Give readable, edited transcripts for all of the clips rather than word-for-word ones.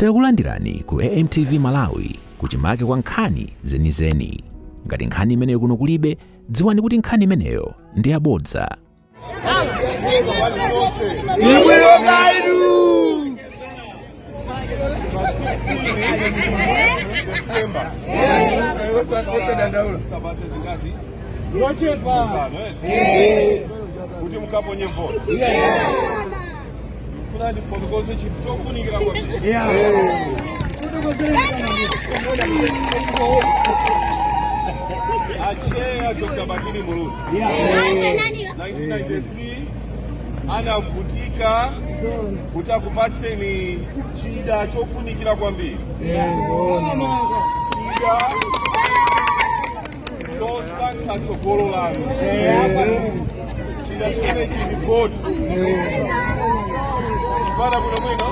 Takulandirani ku AMTV Malawi kuchimake kwa nkhani zenizeni. Ngati nkhani imeneyo kuno kulibe, dziwani kuti nkhani imeneyo ndi yabodza. Achea Dr. Bakili Murusi. 1993 anavutika kuti akupatseni chida chofunikira kwambiri. Chida chosankha tsogolo lanu. Chida chimene chili voti. Chifana kuno mwino?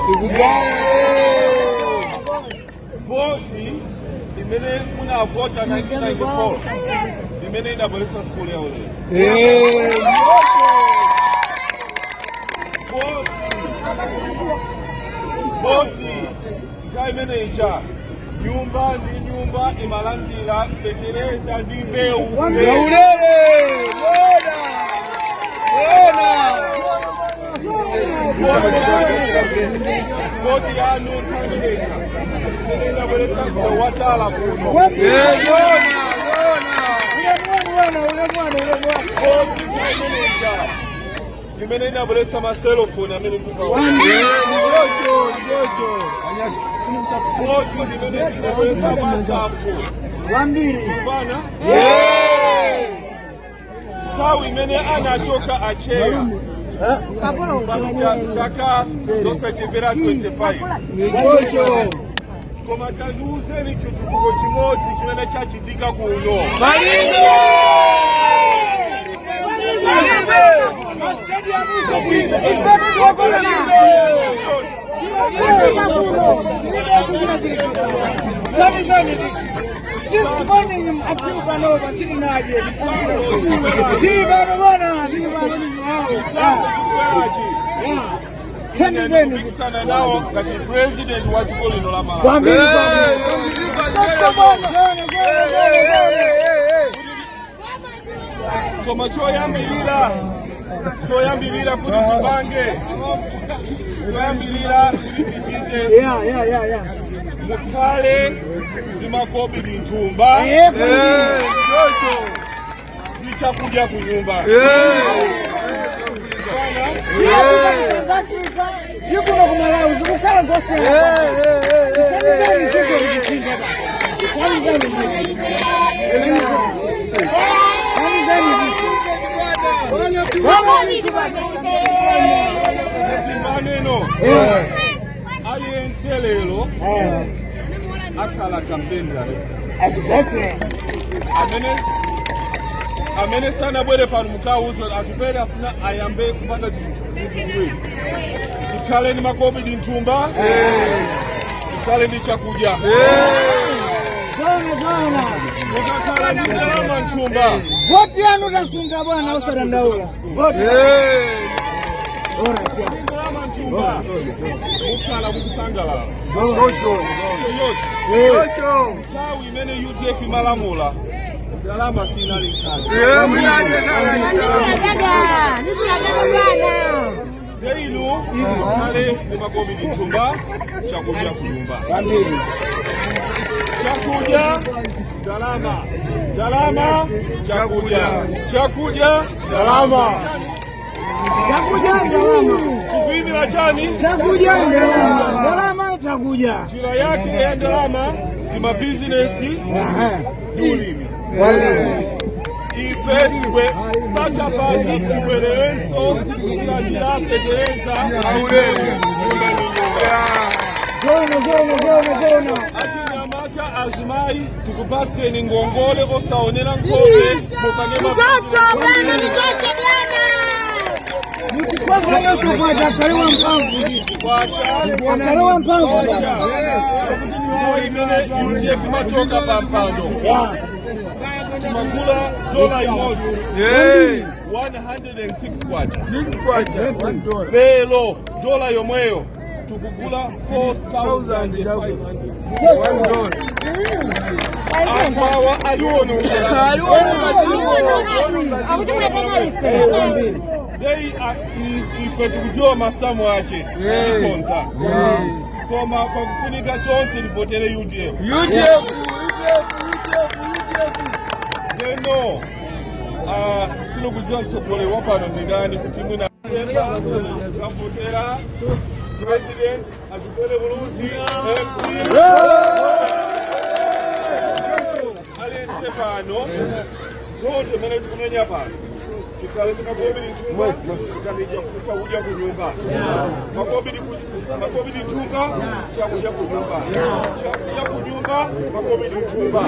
Voti imene munavota 1994 imene idabweretsa skulu yawo lero. Voti cha imene ija nyumba ndi nyumba imalandira fetereza ndi mbewu. Voti yanu Tanganyika imene idabweretsa watala kuno. Imene inabweretsa maselofoni amene inabweretsa masafu kupana nthawi imene anachoka Achea saka dosachepera 25 koma tandiuzeni chitukuko chimodzi chimene chachitika kuno. This morning I'm active over sitting here. Sana nao kati president wa dziko lino la Malawi. Koma choyambirira kuti chipange choyambirira kuti tichite mukhale ndi makopi ndi nthumba ndi chakudya ku nyumba. Aliyense lero akhala campaign director. Exactly. Amene sanabwere pano mukauzo atupere afuna ayambe kupata zinthu. Tikhale ndi makopi ndi nthumba. Tikhale ndi chakudya. Zona. Mukakhala ndi ndalama nthumba. Voti yanu tasunga bwana usadandaula. Voti. Ndalama nthumba. Mukhala mukusangalala. Nthawi imene UTF imalamula ndalama sinali nkhazi. Deinu mukhale ndi makopi ndi nthumba, chakudya ku nyumba. Chakudya, ndalama, chakudya, ndalama. Kukwimira chani? Ndalama chakudya. Njira yake ya ndalama ndi mabizinesi ulimi. Ife twe startup andi ibwererenso kusilandira fetereza Zona. Achinyamata azimayi tikupaseni ngongole osaonera nkhope mupange Mutikoza yesu kwa akalewa mpango. imene UTF machoka pampando. Tumakula dola imodzi. 106 kwacha. Lero dola yomweyo tukugula 4,500 ambawa aliona ife tikuziwa masamu ake ikonza koma kwa kufunika tonse livotele UDF neno sinokuziwa mtsogole wapano ndani kuti mwina kavotera president atupele buluzi aliyense pano konde mene tikumenya pano tikale makobidi ntumba tikanija kucha kunyumba makobidi ntumba chakuja kunyumba chakuja kunyumba makobidi ntumba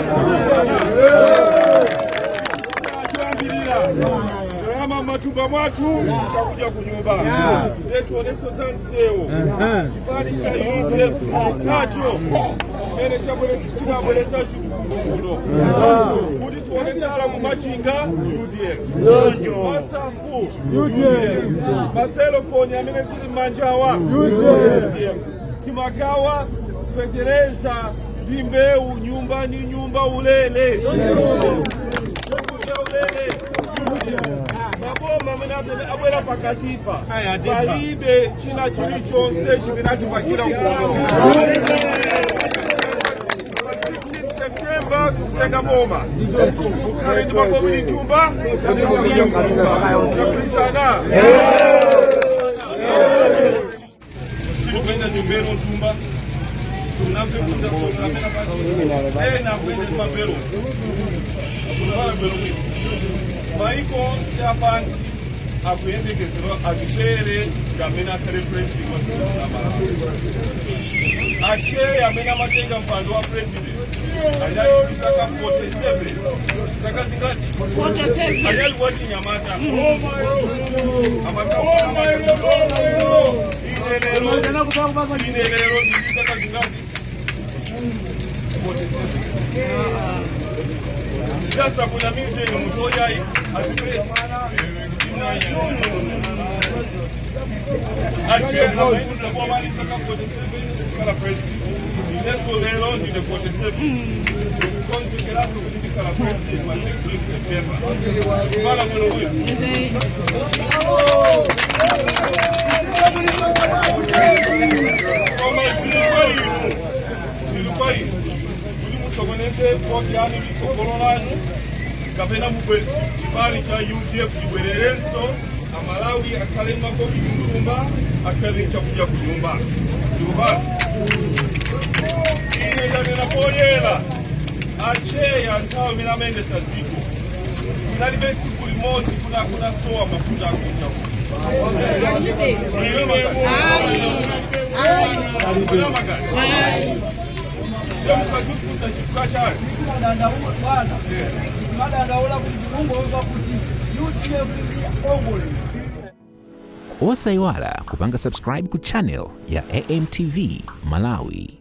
Rama matumba mwatu chakuja kunyumba letu oneso zansewo chipani cha UDF kacho mene chabwelesa shukuno kuti tuone tala kumachinga UDF masafu UDF maselofoni amene tili manjawa UDF timagawa fetereza ndi mbewu nyumba ni nyumba ulele maboma mene abwera pakatipa palibe china chilichonse chimenatipakira mkono. 16 September tukutenga boma ukhale ndi makobidi ntumba sakulisana silikuenda ndimbero ntumba sunampe kunda sokamena pati nakwenda ndi mapero akuvala mbero maiko yapansi akuyendekezerwa achere ngamene akhale president wa achere amene amatenga mpando wa president anyali saka 47 saka zingati 47 anyali wati nyamata inelero ndi saka zingati 47 sasa kuna mize mtoya asipe ache na kuuza kwa mali saka 47 kala president ineso lelo ndi 47 konsekeraso kuti kala president wa 16 September bala mwana huyo kama silikuwa hivi sokoneze kotyani bitsokololani kapena mubwe chipali cha UDF chibwererenso amalawi akhale makobidi ntumba akhale chakuja kunyumba ndikubasa ine yanena poyera acheya nthawi imene amayendesa dziko inalibe tsiku limodzi kuna sowa mafuta akucha Osaiwala kupanga subscribe ku channel ya AMTV Malawi.